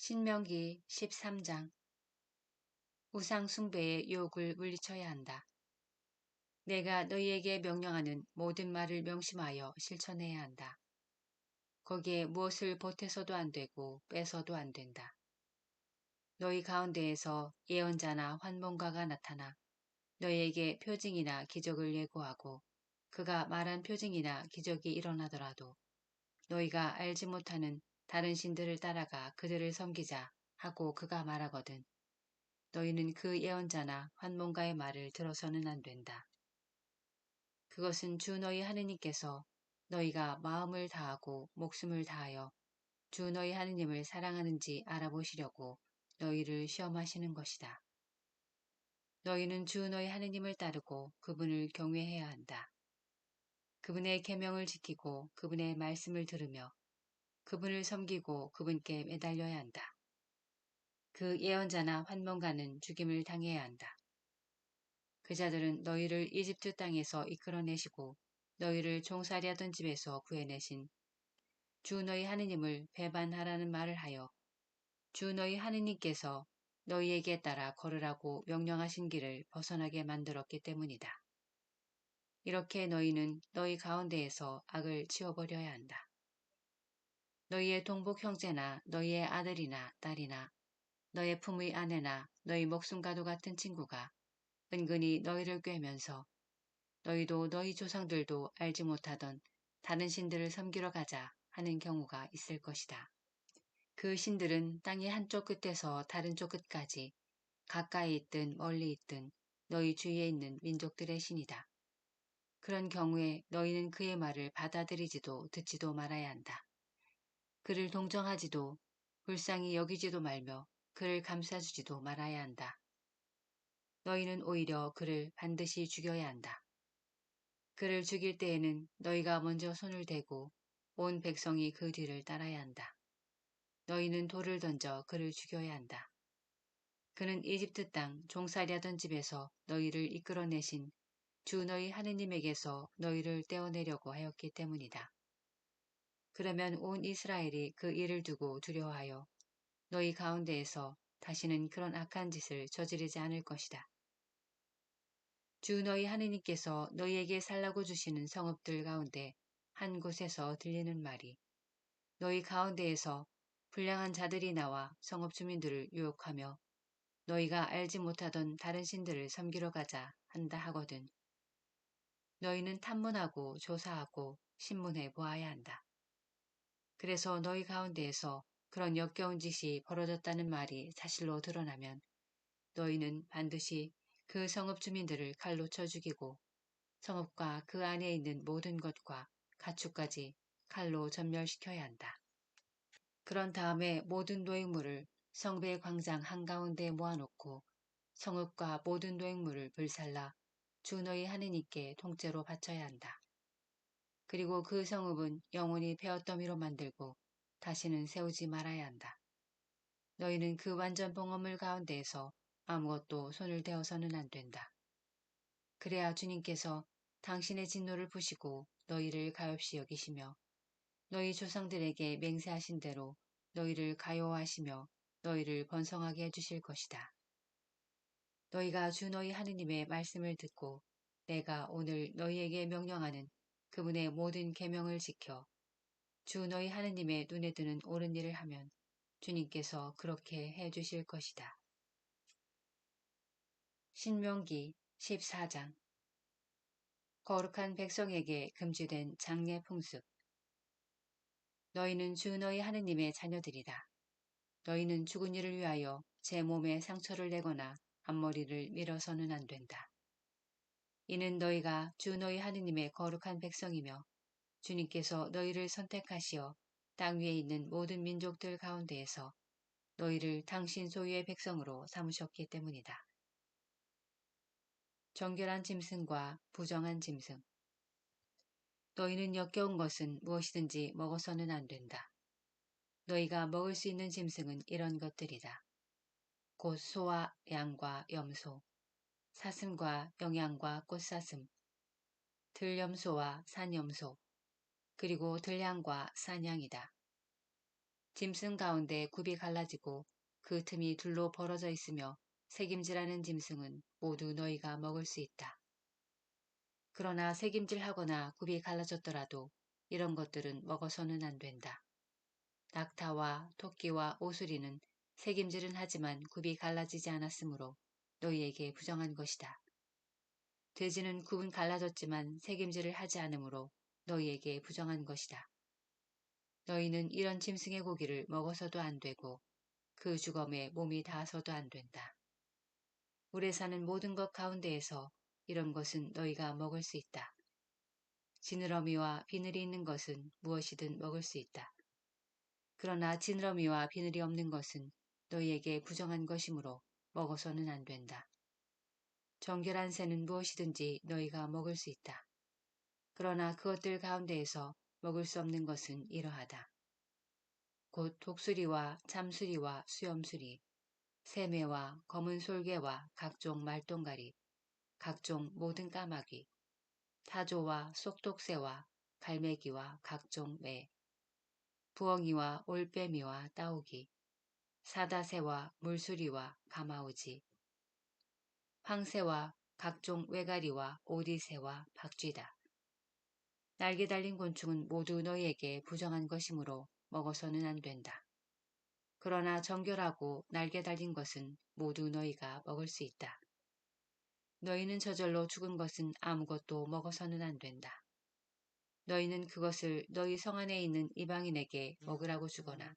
신명기 13장. 우상 숭배의 유혹을 물리쳐야 한다. 내가 너희에게 명령하는 모든 말을 명심하여 실천해야 한다. 거기에 무엇을 보태서도 안 되고 빼서도 안 된다. 너희 가운데에서 예언자나 환문가가 나타나 너희에게 표징이나 기적을 예고하고 그가 말한 표징이나 기적이 일어나더라도 너희가 알지 못하는 다른 신들을 따라가 그들을 섬기자 하고 그가 말하거든 너희는 그 예언자나 환문가의 말을 들어서는 안 된다. 그것은 주 너희 하느님께서 너희가 마음을 다하고 목숨을 다하여 주 너희 하느님을 사랑하는지 알아보시려고 너희를 시험하시는 것이다. 너희는 주 너희 하느님을 따르고 그분을 경외해야 한다. 그분의 계명을 지키고 그분의 말씀을 들으며 그분을 섬기고 그분께 매달려야 한다. 그 예언자나 환문가는 죽임을 당해야 한다. 그 자들은 너희를 이집트 땅에서 이끌어내시고 너희를 종살이 하던 집에서 구해내신 주 너희 하느님을 배반하라는 말을 하여 주 너희 하느님께서 너희에게 따라 걸으라고 명령하신 길을 벗어나게 만들었기 때문이다. 이렇게 너희는 너희 가운데에서 악을 치워버려야 한다. 너희의 동복 형제나 너희의 아들이나 딸이나 너의 품의 아내나 너희 목숨과도 같은 친구가 은근히 너희를 꿰면서 너희도 너희 조상들도 알지 못하던 다른 신들을 섬기러 가자 하는 경우가 있을 것이다. 그 신들은 땅의 한쪽 끝에서 다른 쪽 끝까지 가까이 있든 멀리 있든 너희 주위에 있는 민족들의 신이다. 그런 경우에 너희는 그의 말을 받아들이지도 듣지도 말아야 한다. 그를 동정하지도 불쌍히 여기지도 말며 그를 감싸주지도 말아야 한다. 너희는 오히려 그를 반드시 죽여야 한다. 그를 죽일 때에는 너희가 먼저 손을 대고 온 백성이 그 뒤를 따라야 한다. 너희는 돌을 던져 그를 죽여야 한다. 그는 이집트 땅 종살이하던 집에서 너희를 이끌어내신 주 너희 하느님에게서 너희를 떼어내려고 하였기 때문이다. 그러면 온 이스라엘이 그 일을 두고 두려워하여 너희 가운데에서 다시는 그런 악한 짓을 저지르지 않을 것이다. 주 너희 하느님께서 너희에게 살라고 주시는 성읍들 가운데 한 곳에서 들리는 말이 너희 가운데에서 불량한 자들이 나와 성읍 주민들을 유혹하며 너희가 알지 못하던 다른 신들을 섬기러 가자 한다 하거든. 너희는 탐문하고 조사하고 신문해 보아야 한다. 그래서 너희 가운데에서 그런 역겨운 짓이 벌어졌다는 말이 사실로 드러나면 너희는 반드시 그 성읍 주민들을 칼로 쳐 죽이고 성읍과 그 안에 있는 모든 것과 가축까지 칼로 전멸시켜야 한다. 그런 다음에 모든 노획물을 성배 광장 한가운데 모아놓고 성읍과 모든 노획물을 불살라 주 너희 하느님께 통째로 바쳐야 한다. 그리고 그 성읍은 영원히 베었더미로 만들고 다시는 세우지 말아야 한다. 너희는 그 완전 봉헌물 가운데에서 아무것도 손을 대어서는 안 된다. 그래야 주님께서 당신의 진노를 푸시고 너희를 가엾이 여기시며 너희 조상들에게 맹세하신 대로 너희를 가요하시며 너희를 번성하게 해주실 것이다. 너희가 주 너희 하느님의 말씀을 듣고 내가 오늘 너희에게 명령하는 그분의 모든 계명을 지켜 주 너희 하느님의 눈에 드는 옳은 일을 하면 주님께서 그렇게 해주실 것이다. 신명기 14장. 거룩한 백성에게 금지된 장례 풍습. 너희는 주 너희 하느님의 자녀들이다. 너희는 죽은 이를 위하여 제 몸에 상처를 내거나 앞머리를 밀어서는 안 된다. 이는 너희가 주 너희 하느님의 거룩한 백성이며 주님께서 너희를 선택하시어 땅 위에 있는 모든 민족들 가운데에서 너희를 당신 소유의 백성으로 삼으셨기 때문이다. 정결한 짐승과 부정한 짐승. 너희는 역겨운 것은 무엇이든지 먹어서는 안 된다. 너희가 먹을 수 있는 짐승은 이런 것들이다. 곧 소와 양과 염소, 사슴과 영양과 꽃사슴, 들염소와 산염소, 그리고 들양과 산양이다. 짐승 가운데 굽이 갈라지고 그 틈이 둘로 벌어져 있으며 새김질하는 짐승은 모두 너희가 먹을 수 있다. 그러나 새김질하거나 굽이 갈라졌더라도 이런 것들은 먹어서는 안 된다. 낙타와 토끼와 오수리는 새김질은 하지만 굽이 갈라지지 않았으므로 너희에게 부정한 것이다. 돼지는 굽은 갈라졌지만 새김질을 하지 않으므로 너희에게 부정한 것이다. 너희는 이런 짐승의 고기를 먹어서도 안 되고 그 주검에 몸이 닿아서도 안 된다. 물에 사는 모든 것 가운데에서 이런 것은 너희가 먹을 수 있다. 지느러미와 비늘이 있는 것은 무엇이든 먹을 수 있다. 그러나 지느러미와 비늘이 없는 것은 너희에게 부정한 것이므로 먹어서는 안 된다. 정결한 새는 무엇이든지 너희가 먹을 수 있다. 그러나 그것들 가운데에서 먹을 수 없는 것은 이러하다. 곧 독수리와 참수리와 수염수리, 새매와 검은 솔개와 각종 말똥가리, 각종 모든 까마귀, 타조와 쏙독새와 갈매기와 각종 매, 부엉이와 올빼미와 따오기, 사다새와 물수리와 가마우지, 황새와 각종 외가리와 오디새와 박쥐다. 날개 달린 곤충은 모두 너희에게 부정한 것이므로 먹어서는 안 된다. 그러나 정결하고 날개 달린 것은 모두 너희가 먹을 수 있다. 너희는 저절로 죽은 것은 아무것도 먹어서는 안 된다. 너희는 그것을 너희 성 안에 있는 이방인에게 먹으라고 주거나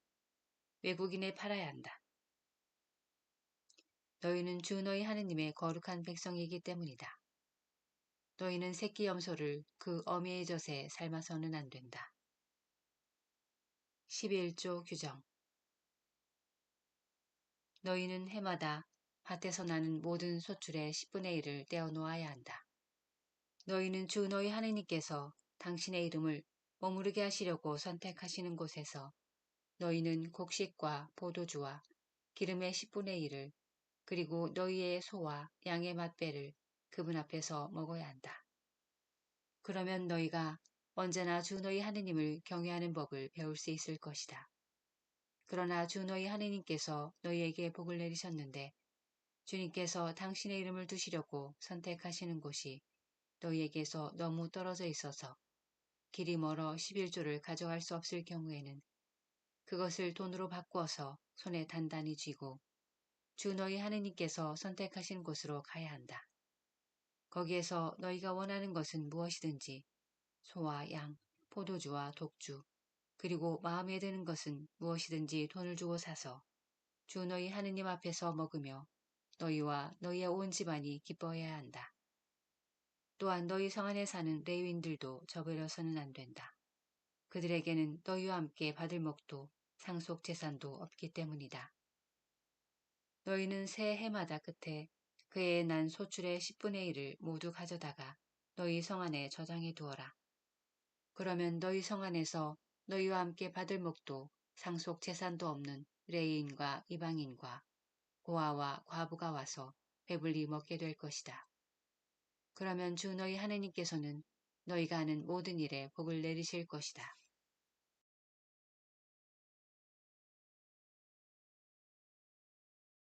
외국인에 팔아야 한다. 너희는 주 너희 하느님의 거룩한 백성이기 때문이다. 너희는 새끼 염소를 그 어미의 젖에 삶아서는 안 된다. 11조 규정. 너희는 해마다 밭에서 나는 모든 소출의 10분의 1을 떼어 놓아야 한다. 너희는 주 너희 하느님께서 당신의 이름을 머무르게 하시려고 선택하시는 곳에서 너희는 곡식과 포도주와 기름의 10분의 1을 그리고 너희의 소와 양의 맛배를 그분 앞에서 먹어야 한다. 그러면 너희가 언제나 주 너희 하느님을 경외하는 법을 배울 수 있을 것이다. 그러나 주 너희 하느님께서 너희에게 복을 내리셨는데 주님께서 당신의 이름을 두시려고 선택하시는 곳이 너희에게서 너무 떨어져 있어서 길이 멀어 11조를 가져갈 수 없을 경우에는 그것을 돈으로 바꾸어서 손에 단단히 쥐고 주 너희 하느님께서 선택하신 곳으로 가야 한다. 거기에서 너희가 원하는 것은 무엇이든지 소와 양, 포도주와 독주, 그리고 마음에 드는 것은 무엇이든지 돈을 주고 사서 주 너희 하느님 앞에서 먹으며 너희와 너희의 온 집안이 기뻐해야 한다. 또한 너희 성 안에 사는 레위인들도 저버려서는 안 된다. 그들에게는 너희와 함께 받을 먹도 상속 재산도 없기 때문이다. 너희는 새 해마다 끝에 그 해에 난 소출의 10분의 1을 모두 가져다가 너희 성 안에 저장해 두어라. 그러면 너희 성 안에서 너희와 함께 받을 먹도 상속 재산도 없는 레위인과 이방인과 고아와 과부가 와서 배불리 먹게 될 것이다. 그러면 주 너희 하느님께서는 너희가 하는 모든 일에 복을 내리실 것이다.